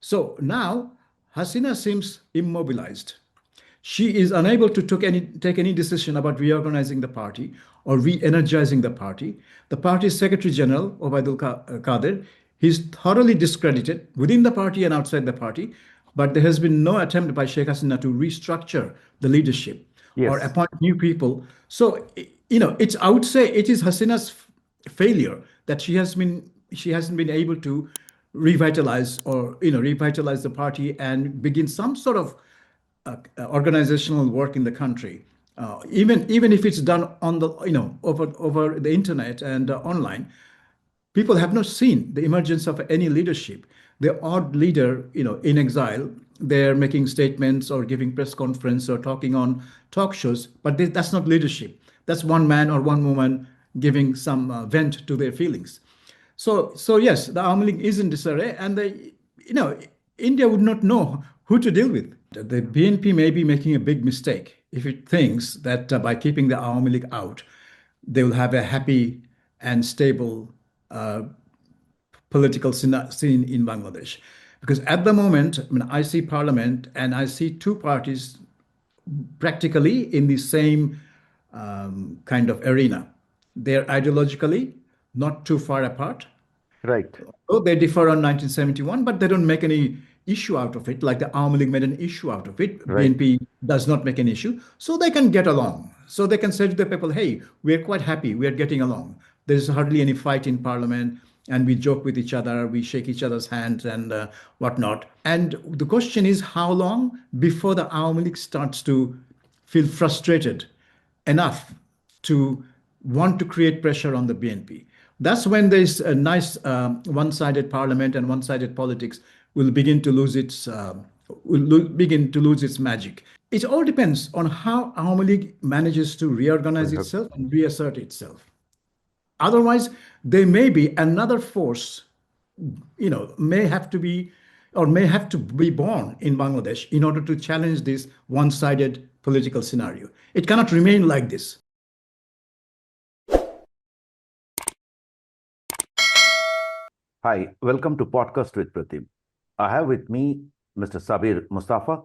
So now Hasina seems immobilized. She is unable to take any decision about reorganizing the party or re-energizing the party. The party's Secretary General, Qadir, he's thoroughly discredited within the party and outside the party, but there has been no attempt by Sheikh Hasina to restructure the leadership or Yes, appoint new people. So, it's I would say it is Hasina's failure that she hasn't been able to revitalize the party and begin some sort of organizational work in the country. Even if it's done on the over the internet and online, people have not seen the emergence of any leadership. The odd leader, in exile, they're making statements or giving press conference or talking on talk shows, but that's not leadership. That's one man or one woman giving some vent to their feelings. So yes, the Awami League is in disarray, and you know, India would not know who to deal with. The BNP may be making a big mistake if it thinks that by keeping the Awami League out, they will have a happy and stable uh, political scene in Bangladesh. Because at the moment, I mean, I see parliament and I see two parties practically in the same kind of arena. They're ideologically not too far apart. right, Oh, they differ on 1971, but they don't make any issue out of it, like the Awami League made an issue out of it. right. BNP does not make an issue, so they can get along. So they can say to the people, hey, we're quite happy, we're getting along. There's hardly any fight in parliament, and we joke with each other, we shake each other's hands and whatnot. And the question is, how long before the Awami League starts to feel frustrated enough to want to create pressure on the BNP. That's when this nice one-sided parliament and one-sided politics will begin to lose its magic. It all depends on how Awami League manages to reorganize itself and reassert itself. Otherwise, there may be another force, may have to be or may have to be born in Bangladesh in order to challenge this one-sided political scenario. It cannot remain like this. Hi, welcome to Podcast with Pratim. I have with me Mr. Sabir Mustafa,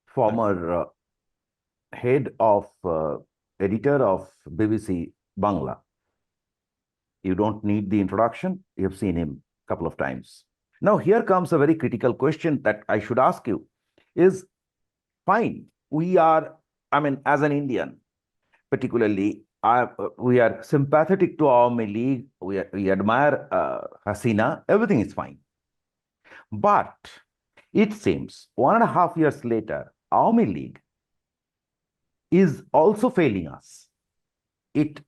former head of editor of BBC Bangla. You don't need the introduction. You've seen him a couple of times. Now, here comes a very critical question that I should ask you is, fine, as an Indian, particularly, we are sympathetic to Awami League. We admire Hasina. Everything is fine. But it seems 1.5 years later, Awami League is also failing us. It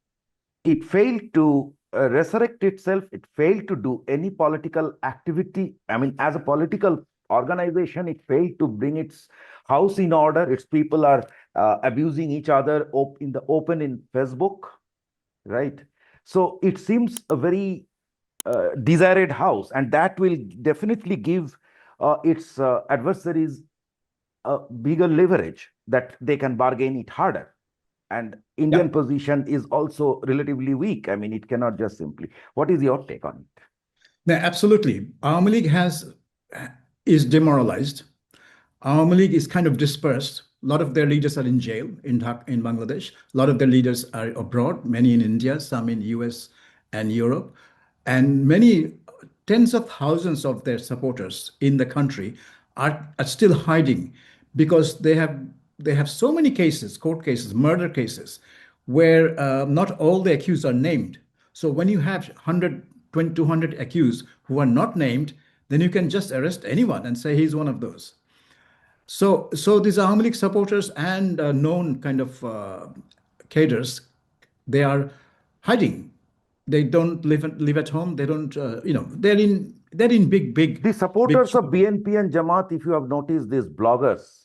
failed to resurrect itself. It failed to do any political activity. As a political organization, it failed to bring its house in order. Its people are abusing each other in the open in Facebook, right? So it seems a very desired house, and that will definitely give its adversaries a bigger leverage that they can bargain it harder. And Indian Yeah. position is also relatively weak. It cannot just simply. What is your take on it? No, absolutely. Awami League is demoralized. Awami League is kind of dispersed. A lot of their leaders are in jail in Bangladesh. A lot of their leaders are abroad, many in India, some in US and Europe. And many tens of thousands of their supporters in the country are still hiding because they have so many cases, court cases, murder cases, where not all the accused are named. So when you have 100, 200 accused who are not named, then you can just arrest anyone and say he's one of those. So these Awami League supporters and known kind of cadres, they are hiding. They don't live at home. They don't, they're in The big supporters of trouble. BNP and Jamaat, if you have noticed, these bloggers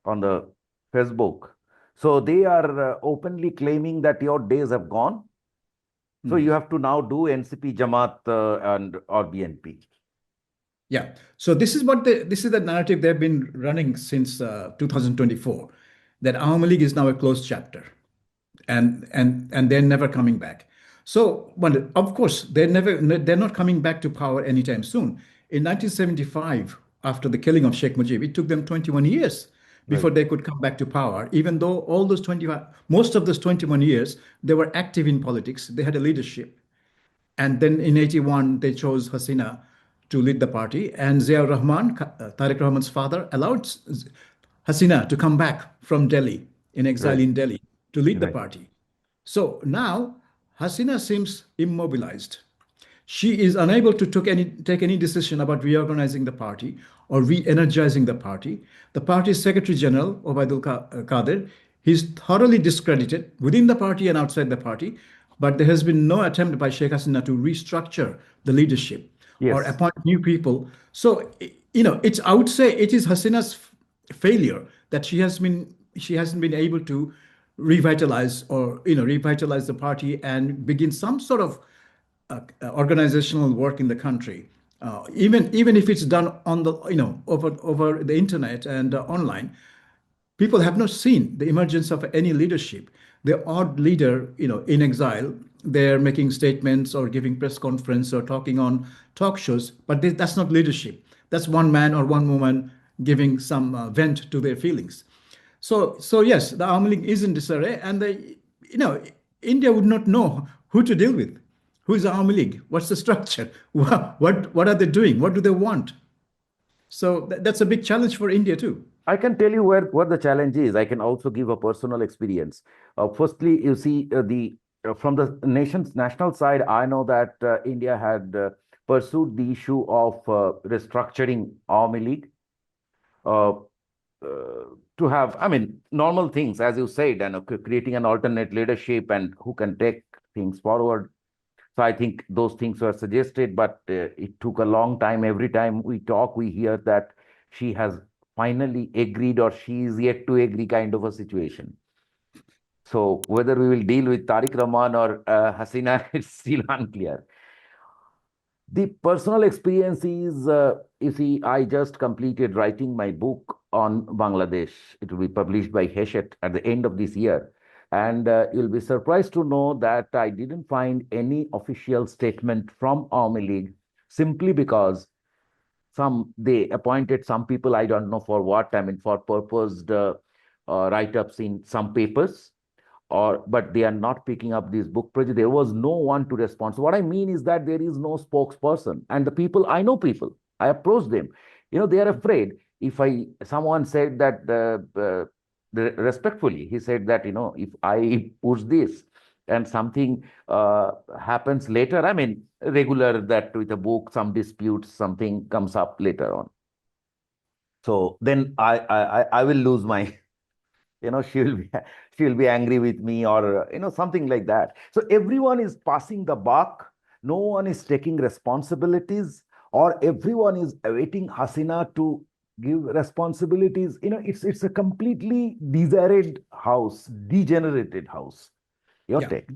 on the Facebook, so they are openly claiming that your days have gone. So you Hmm. have to now do NCP, Jamaat, and or BNP. Yeah. So this is the narrative they've been running since 2024, that Awami League is now a closed chapter, and they're never coming back. So, but of course, they're not coming back to power anytime soon. in 1975, after the killing of Sheikh Mujib, it took them 21 years Right. before they could come back to power. Even though all those 25, most of those 21 years, they were active in politics, they had a leadership. And then in 81, they chose Hasina to lead the party. And Zia Rahman, Tariq Rahman's father, allowed Hasina to come back from Delhi, in exile Right. in Delhi, to lead the Right. party. So now Hasina seems immobilized. She is unable to take any decision about reorganizing the party or re-energizing the party. The party's Secretary General, Qadir, he's thoroughly discredited within the party and outside the party, but there has been no attempt by Sheikh Hasina to restructure the leadership or Yes. appoint new people. So, it's I would say it is Hasina's failure that she hasn't been able to revitalize the party and begin some sort of organizational work in the country. Even if it's done on the over the internet and online, people have not seen the emergence of any leadership. The odd leader, in exile, they're making statements or giving press conference or talking on talk shows, but that's not leadership. That's one man or one woman giving some vent to their feelings. So yes, the Awami League is in disarray, and you know, India would not know who to deal with. Who is the Awami League? What's the structure? What are they doing? What do they want? So that's a big challenge for India too. I can tell you where the challenge is. I can also give a personal experience. Firstly, you see the from the nation's national side, I know that India had pursued the issue of restructuring Army League uh, to have, I mean, normal things, as you said, and creating an alternate leadership and who can take things forward. So I think those things were suggested, but it took a long time. Every time we talk, we hear that she has finally agreed or she is yet to agree kind of a situation. So whether we will deal with Tariq Rahman or Hasina, it's still unclear. The personal experience is, you see, I just completed writing my book on Bangladesh. It will be published by Heshet at the end of this year. And you'll be surprised to know that I didn't find any official statement from Army League simply because they appointed some people, I don't know for what, I mean, for purposed write-ups in some papers or but they are not picking up this book project. There was no one to respond. So what I mean is that there is no spokesperson. And the people, I know people, I approach them. They are afraid. If someone said that respectfully, he said that, if I push this and something happens later, I mean, regular that with a book, some disputes, something comes up later on. So then I will lose my she'll be angry with me or something like that. So everyone is passing the buck, no one is taking responsibilities, or everyone is awaiting Hasina to give responsibilities. It's a completely degenerated house. Your Yeah, take.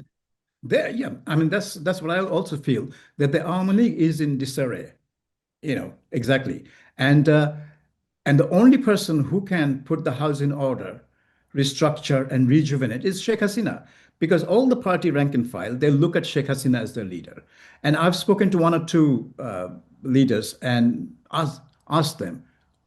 yeah. I mean, that's what I also feel, that the Awami League is in disarray. Exactly. And the only person who can put the house in order, restructure and rejuvenate is Sheikh Hasina, because all the party rank and file, they look at Sheikh Hasina as their leader. And I've spoken to one or two leaders and asked them,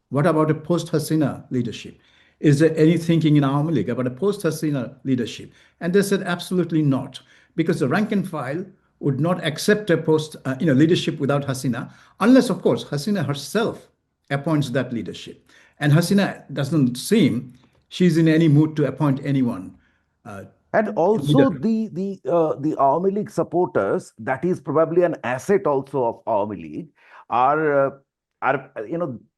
what about a post Hasina leadership? Is there any thinking in Awami League about a post Hasina leadership? And they said absolutely not, because the rank and file would not accept a post leadership without Hasina, unless of course Hasina herself appoints that leadership. And Hasina doesn't seem she's in any mood to appoint anyone uh, And leader. also the Awami League supporters, that is probably an asset also of Awami League, are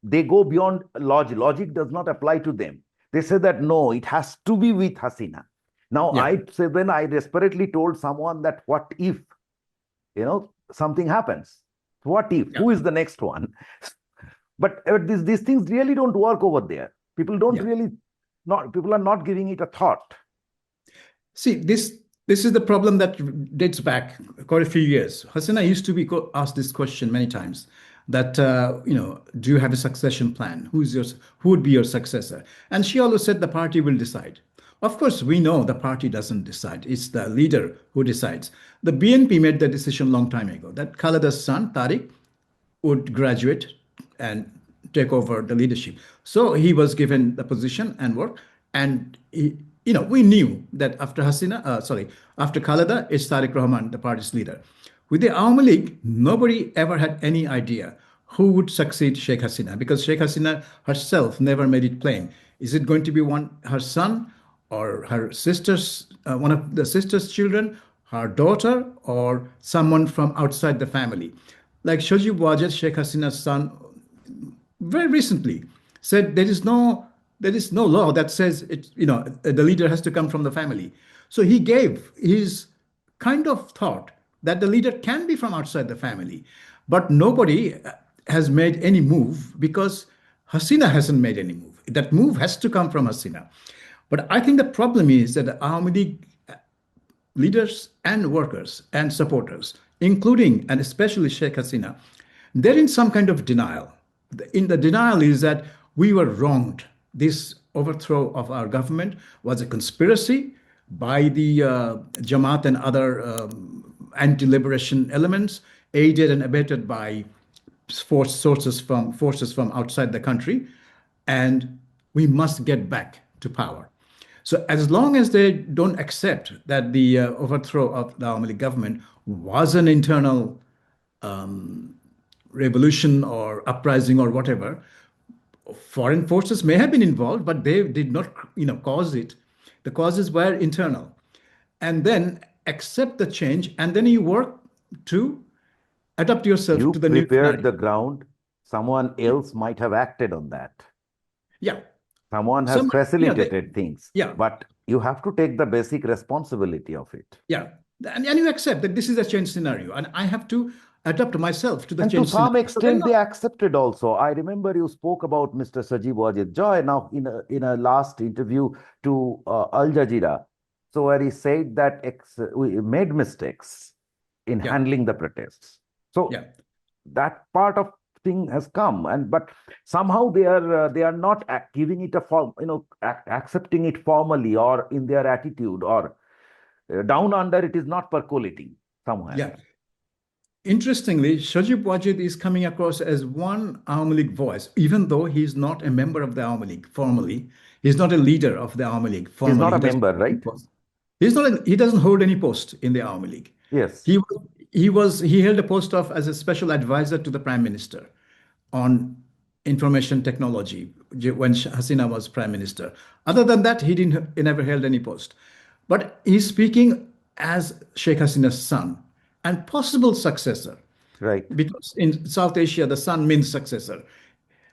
they go beyond logic. Logic does not apply to them. They say that no, it has to be with Hasina. Now Yeah, I say when I desperately told someone that what if something happens? What if? yeah, Who is the next one? But these things really don't work over there. People don't yeah. really not people are not giving it a thought. See, this is the problem that dates back quite a few years. Hasina used to be asked this question many times that do you have a succession plan? Who would be your successor? And she always said the party will decide. Of course, we know the party doesn't decide. It's the leader who decides. The BNP made the decision long time ago that Khalada's son, Tariq, would graduate and take over the leadership. So he was given the position and work. And we knew that after after Khaleda, it's Tariq Rahman, the party's leader. With the Awami League, nobody ever had any idea who would succeed Sheikh Hasina because Sheikh Hasina herself never made it plain. Is it going to be her son, or her sister's, one of the sister's children, her daughter, or someone from outside the family? Like Shojib Wajid, Sheikh Hasina's son, very recently said there is no law that says the leader has to come from the family. So he gave his kind of thought that the leader can be from outside the family, but nobody has made any move because Hasina hasn't made any move. That move has to come from Hasina. But I think the problem is that the Ahmadi leaders and workers and supporters, including and especially Sheikh Hasina, they're in some kind of denial. In the denial is that we were wronged. This overthrow of our government was a conspiracy by the Jamaat and other anti-liberation elements, aided and abetted by forces from outside the country, and we must get back to power. So as long as they don't accept that the overthrow of the Awami League government was an internal revolution or uprising or whatever, foreign forces may have been involved, but they did not, cause it. The causes were internal. And then accept the change, and then you work to adapt yourself to You the new prepared scenario. the ground. Someone else might have acted on that. Yeah. Someone has Some, facilitated things, yeah, but you have to take the basic responsibility of it. yeah. And you accept that this is a change scenario, and I have to adapt myself to the And to change some scenario. So they're extent, not, they accepted also. I remember you spoke about Mr. Sajib Wajid Joy now in a last interview to Al Jazeera. So where he said that we made mistakes in yeah, handling the protests. So yeah. that part of thing has come, and but somehow they are not giving it a form, accepting it formally or in their attitude, or down under it is not percolating somewhere. Yeah. Interestingly, Shajib Wajid is coming across as one Awami League voice, even though he's not a member of the Awami League formally. He's not a leader of the Awami League He's formally. not a He doesn't member, hold any right? post. He's not. He doesn't hold any post in the Awami League. Yes. He he held a post of as a special advisor to the Prime Minister on information technology when Hasina was Prime Minister. Other than that, he never held any post. But he's speaking as Sheikh Hasina's son and possible successor, Right. because in South Asia, the son means successor.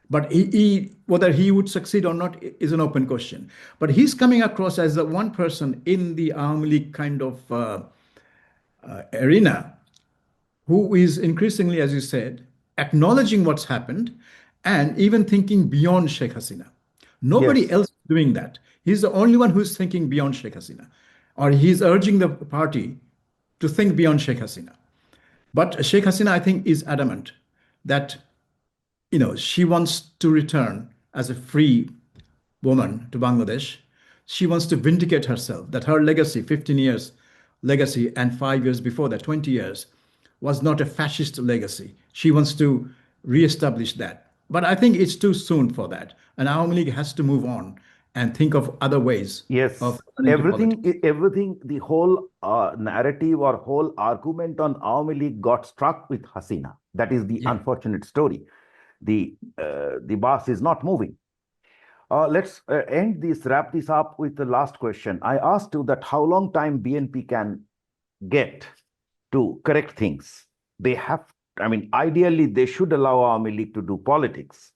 But whether he would succeed or not is an open question. But he's coming across as the one person in the Army League kind of arena who is increasingly, as you said, acknowledging what's happened and even thinking beyond Sheikh Hasina. Nobody Yes. else is doing that. He's the only one who's thinking beyond Sheikh Hasina, or he's urging the party to think beyond Sheikh Hasina. But Sheikh Hasina, I think, is adamant that she wants to return as a free woman to Bangladesh. She wants to vindicate herself, that her legacy, 15 years legacy, and 5 years before that, 20 years, was not a fascist legacy. She wants to reestablish that. But I think it's too soon for that. And Awami League has to move on and think of other ways of Yes. turning to politics. Everything, the whole narrative or whole argument on Awami League got struck with Hasina. That is the Yeah. unfortunate story. The bus is not moving. Let's wrap this up with the last question. I asked you that how long time BNP can get to correct things. They have, I mean, ideally, they should allow Awami League to do politics.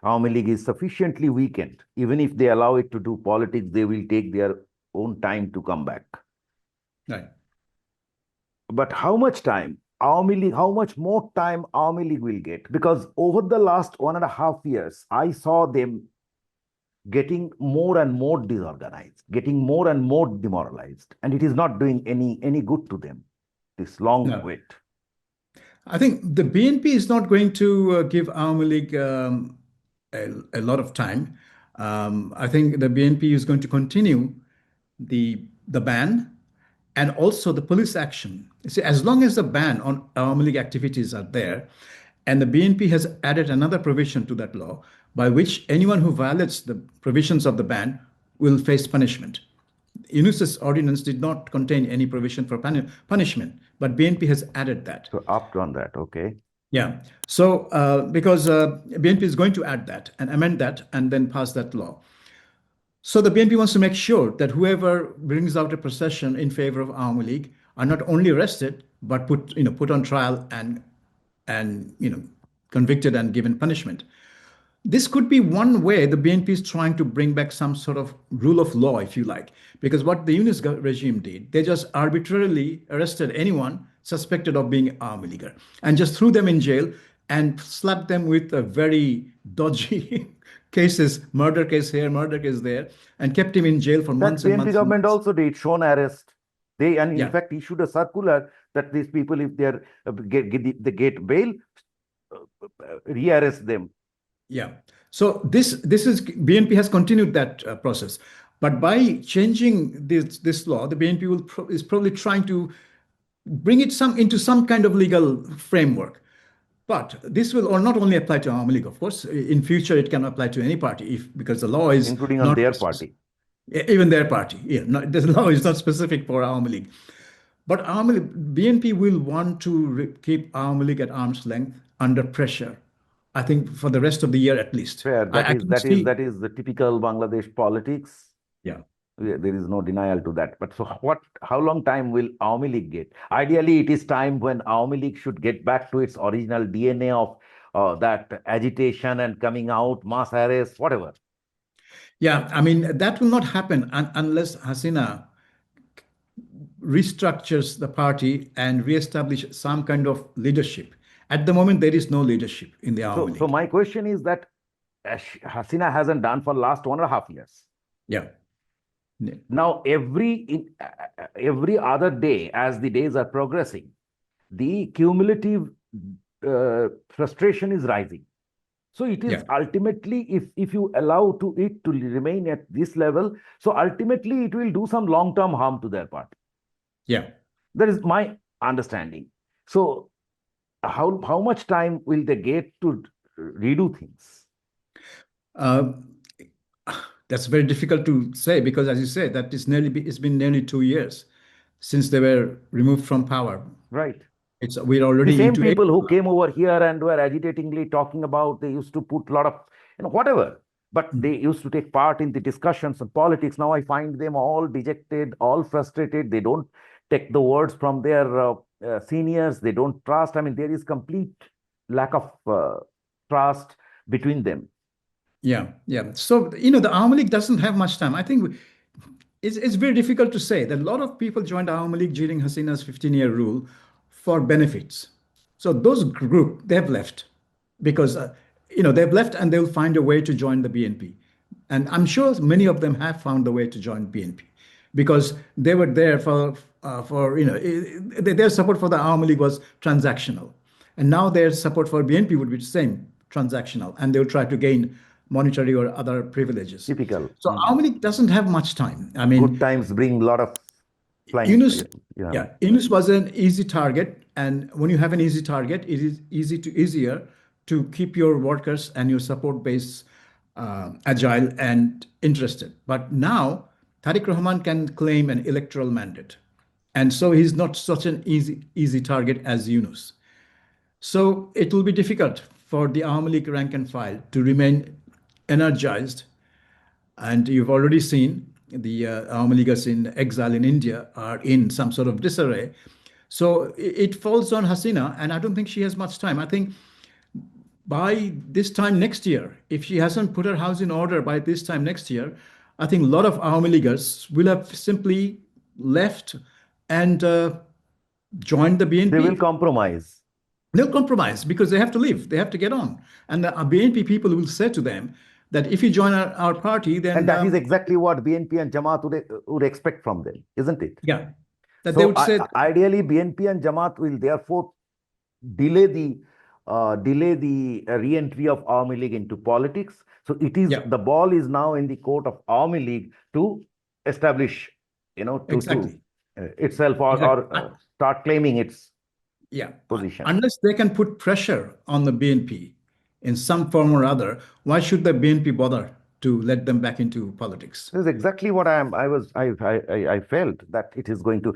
Awami League is sufficiently weakened. Even if they allow it to do politics, they will take their own time to come back. Right. But how much time? Awami League, how much more time Awami League will get? Because over the last 1.5 years, I saw them getting more and more disorganized, getting more and more demoralized, and it is not doing any good to them. This long No. wait. I think the BNP is not going to give Awami League a lot of time. I think the BNP is going to continue the ban and also the police action. You see, as long as the ban on Awami League activities are there, And the BNP has added another provision to that law by which anyone who violates the provisions of the ban will face punishment. Yunus's ordinance did not contain any provision for punishment, but BNP has added that. So up on that, okay. Yeah. So because BNP is going to add that and amend that and then pass that law. So the BNP wants to make sure that whoever brings out a procession in favor of Awami League are not only arrested but put on trial and convicted and given punishment. This could be one way the BNP is trying to bring back some sort of rule of law, if you like, because what the Yunus regime did, they just arbitrarily arrested anyone suspected of being army leaguer and just threw them in jail and slapped them with a very dodgy cases, murder case here, murder case there, and kept him in jail for That months and BNP months and government months. also did shown arrest. They and in Yeah, fact issued a circular that these people, if they are they get bail, rearrest them. yeah. So this is BNP has continued that process, but by changing this law, the BNP is probably trying to bring it into some kind of legal framework. But this will or not only apply to Awami League, of course. In future, it can apply to any party if because the law is Including on not their party. even their party. Yeah, the law is not specific for Awami League. But Awami League, BNP will want to keep Awami League at arm's length under pressure. I think for the rest of the year at least. Fair. I can see. That is the typical Bangladesh politics. Yeah. There is no denial to that. But so what? How long time will Awami League get? Ideally, it is time when Awami League should get back to its original DNA of that agitation and coming out, mass arrest, whatever. Yeah, I mean, that will not happen unless Hasina restructures the party and reestablish some kind of leadership. At the moment, there is no leadership in the Awami So League. my question is that Hasina hasn't done for last 1.5 years. Yeah. Now, every other day, as the days are progressing, the cumulative frustration is rising. So it is Yeah. ultimately, if you allow it to remain at this level, so ultimately it will do some long-term harm to their party. Yeah. That is my understanding. So how much time will they get to redo things? Uh, that's very difficult to say because, as you say, it's been nearly 2 years since they were removed from power. Right. We're The already same into people who April. came over here and were agitatingly talking about, they used to put a lot of, whatever, but they used to take part in the discussions on politics. Now I find them all dejected, all frustrated. They don't take the words from their seniors. They don't trust. I mean, there is complete lack of trust between them. Yeah, yeah. So, the Awami League doesn't have much time. I think it's very difficult to say that a lot of people joined Awami League during Hasina's 15-year rule for benefits. So those group, they've left because, they've left and they'll find a way to join the BNP. And I'm sure many of them have found the way to join BNP because they were there their support for the Awami League was transactional. And now their support for BNP would be the same, transactional, and they'll try to gain monetary or other privileges. Typical. So Awami League doesn't have much time. I Good mean, times bring a lot of flying. Yunus, yeah, Yunus was an easy target, and when you have an easy target, it is easier to keep your workers and your support base agile and interested. But now, Tariq Rahman can claim an electoral mandate, and so he's not such an easy target as Yunus. So it will be difficult for the Awami League rank and file to remain energized. And you've already seen the Awami Leaguers in exile in India are in some sort of disarray. So it falls on Hasina, and I don't think she has much time. I think by this time next year, if she hasn't put her house in order by this time next year, I think a lot of Awami Leaguers will have simply left and joined the They will BNP. compromise. They'll compromise because they have to live, they have to get on. And the BNP people will say to them that if you join our party, then And that is exactly what BNP and Jamaat would expect from them, isn't it? yeah, that they So would say, ideally, BNP and Jamaat will therefore delay the re-entry of Awami League into politics. So yeah, the ball is now in the court of Awami League to establish, to exactly, itself exactly. or start claiming its Yeah, position. unless they can put pressure on the BNP in some form or other, why should the BNP bother to let them back into politics? This is exactly what I felt that it is going to.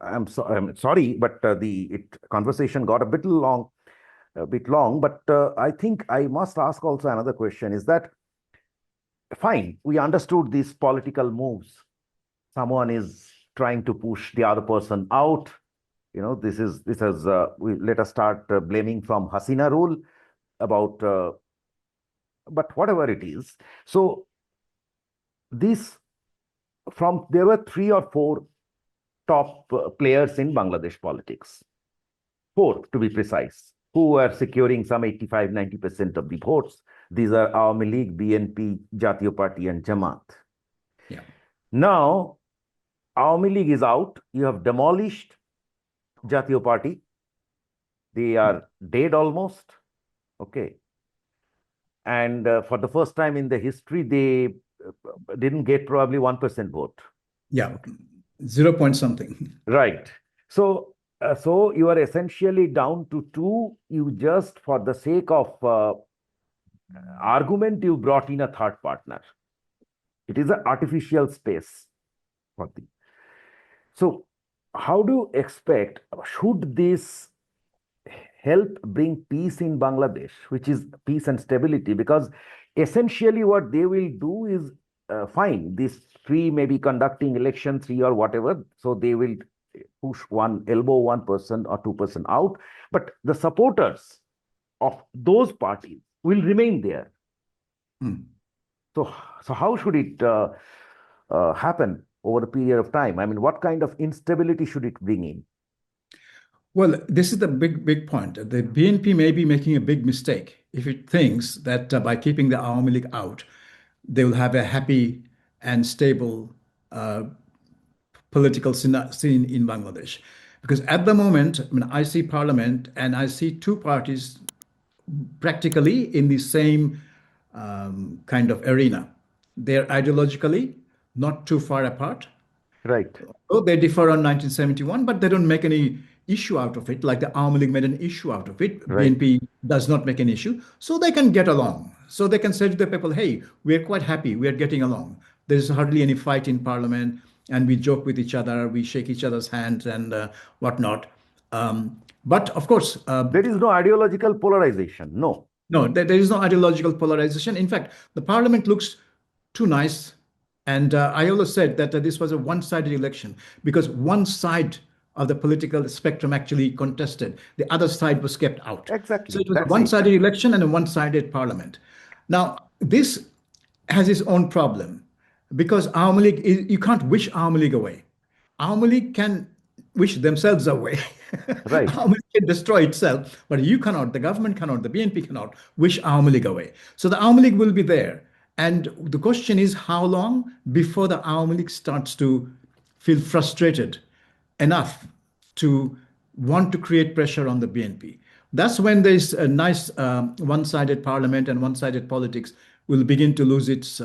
I'm sorry, but conversation got a bit long. But I think I must ask also another question: is that fine? We understood these political moves. Someone is trying to push the other person out. This has let us start blaming from Hasina rule about, but whatever it is. So this from there were three or four top players in Bangladesh politics, four to be precise, who are securing some 85-90% of the votes. These are Awami League, BNP, Jatiyo Party, and Jamaat. Yeah. Now, Awami League is out. You have demolished Jatiyo Party. They are dead almost. Okay. And for the first time in the history, they didn't get probably 1% vote. Yeah, 0 point something. Right. So you are essentially down to two. You just, for the sake of argument, you brought in a third partner. It is an artificial space for the. So, how do you expect? Should this help bring peace in Bangladesh, which is peace and stability? Because essentially, what they will do is fine. These three may be conducting election, three or whatever. So they will push one, elbow 1% or 2% out. But the supporters of those parties will remain there. Hmm. So how should it happen over a period of time? I mean, what kind of instability should it bring in? Well, this is the big point. The BNP may be making a big mistake if it thinks that by keeping the Awami League out, they will have a happy and stable uh, political scene in Bangladesh. Because at the moment, I mean, I see parliament and I see two parties practically in the same kind of arena. They're ideologically not too far apart. Right, Oh, they differ on 1971, but they don't make any issue out of it, like the Army League made an issue out of it. right. BNP does not make an issue, so they can get along. So they can say to the people, hey, we're quite happy, we're getting along. There's hardly any fight in parliament, and we joke with each other, we shake each other's hands and whatnot. But of course, There is no ideological polarization. No. no, there is no ideological polarization. In fact, the parliament looks too nice. And I always said that this was a one sided election because one side of the political spectrum actually contested, the other side was kept out. So Exactly. it was a That's one it. sided election and a one sided parliament. Now, this has its own problem because Awami League, you can't wish Awami League away. Awami League can wish themselves away. Right. Awami League can destroy itself, but you cannot, the government cannot, the BNP cannot wish Awami League away. So the Awami League will be there. And the question is how long before the Awami League starts to feel frustrated enough to want to create pressure on the BNP. That's when this nice one-sided parliament and one-sided politics will begin to lose its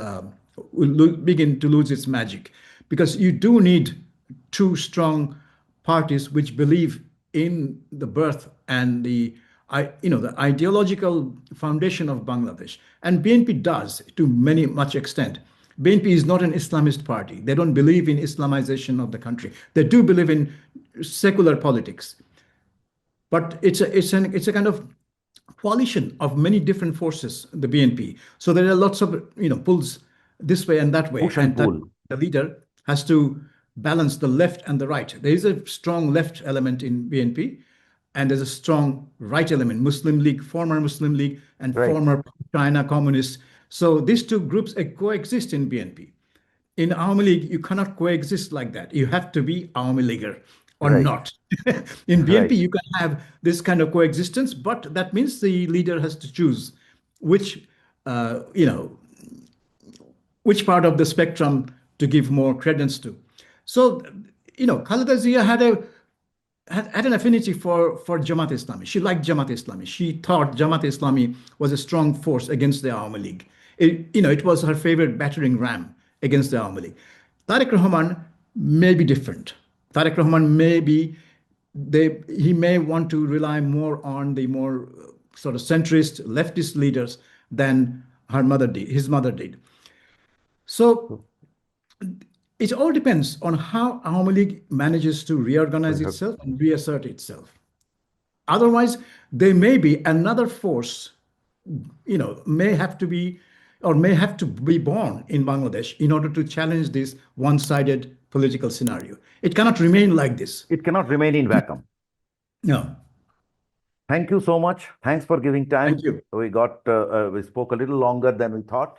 begin to lose its magic, because you do need two strong parties which believe in the birth and the ideological foundation of Bangladesh, and BNP does to many much extent. BNP is not an Islamist party. They don't believe in Islamization of the country. They do believe in secular politics, but it's a kind of coalition of many different forces, the BNP. So there are lots of pulls this way and that way, Push and and that pull. the leader has to balance the left and the right. There is a strong left element in BNP, and there's a strong right element, Muslim League, former Muslim League, and Right. former China communists. So these two groups coexist in BNP. In Awami League, you cannot coexist like that. You have to be Awami Leaguer or Right. not. In BNP, Right. you can have this kind of coexistence, but that means the leader has to choose which, uh, you know, which part of the spectrum to give more credence to. So, Khaleda Zia had an affinity for Jamaat Islami. She liked Jamaat Islami. She thought Jamaat Islami was a strong force against the Awami League. It was her favorite battering ram against the Awami League. Tariq Rahman may be different. Tariq Rahman may be he may want to rely more on the more sort of centrist leftist leaders than his mother did. So it all depends on how Awami League manages to reorganize itself and reassert itself. Otherwise, there may be another force, may have to be or may have to be born in Bangladesh in order to challenge this one-sided political scenario. It cannot remain like this. It cannot remain in vacuum. No. Thank you so much. Thanks for giving Thank time. you. We spoke a little longer than we thought.